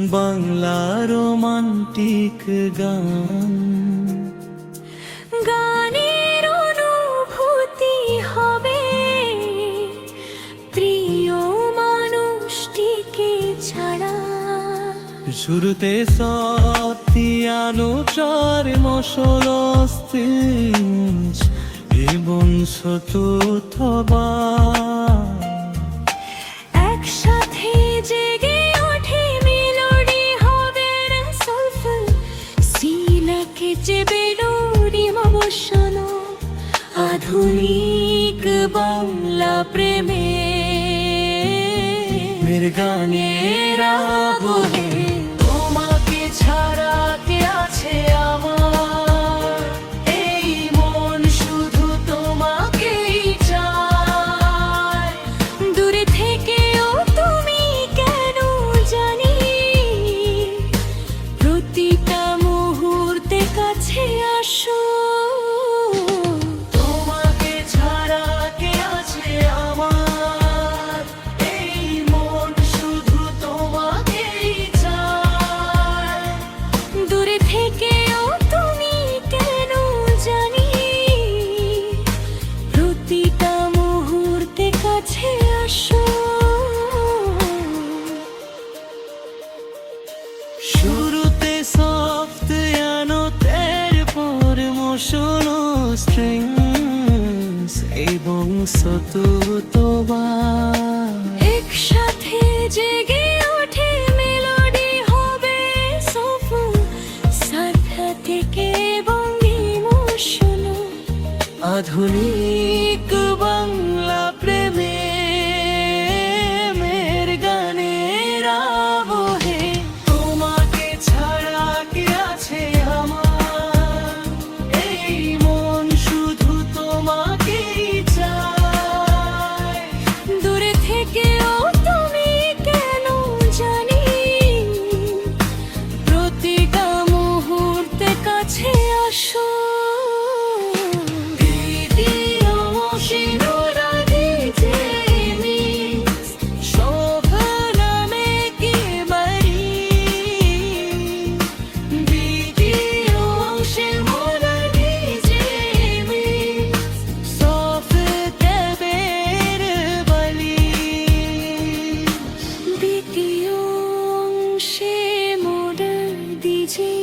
Bangla romantic গান। গানের অনুভূতি হবে প্রিয় মানুষটিকে ছাড়া। শুরুতে সতিয়ানো চার মশলস্তিঞ্চ এবং সতুথবা একসাথে জেগে ওঠে মেলোডি হবে সলফল সিলাকে যে বেলোডি মবসন। আধুনিক বাংলা প্রেমে মের গানের আবহে তোমাকে ছাড়া কে আছে আমার, এই মন শুধু তোমাকেই চায়। দূরে থেকেও তুমি কেন জানি প্রতিটা মুহূর্তে কাছে আসো। তোমাকে ছাড়া কে আছে আমার, এই মন শুধু তোমাকেই চায়। দূরে থেকেও তুমি কেন জানি প্রতিটা মুহূর্তে কাছে আসো। শুরুতে সফট নোটের পর মোশনো স্ট্রিংস এবং সতুতবা একসাথে জেগে ওঠে মেলোডি হবে সফল সাথা থেকে এবং ইমোশন। আধুনিক বাংলা প্রেমে মের গানের আবহে তোমাকে ছাড়া কে আছে আমার, এই মন শুধু তোমাকেই চায়। দূরে থেকেও তুমি কেন জানি প্রতিটা মুহূর্তে কাছে আসো। দ্বিতীয় অংশে মোডাল ডিজে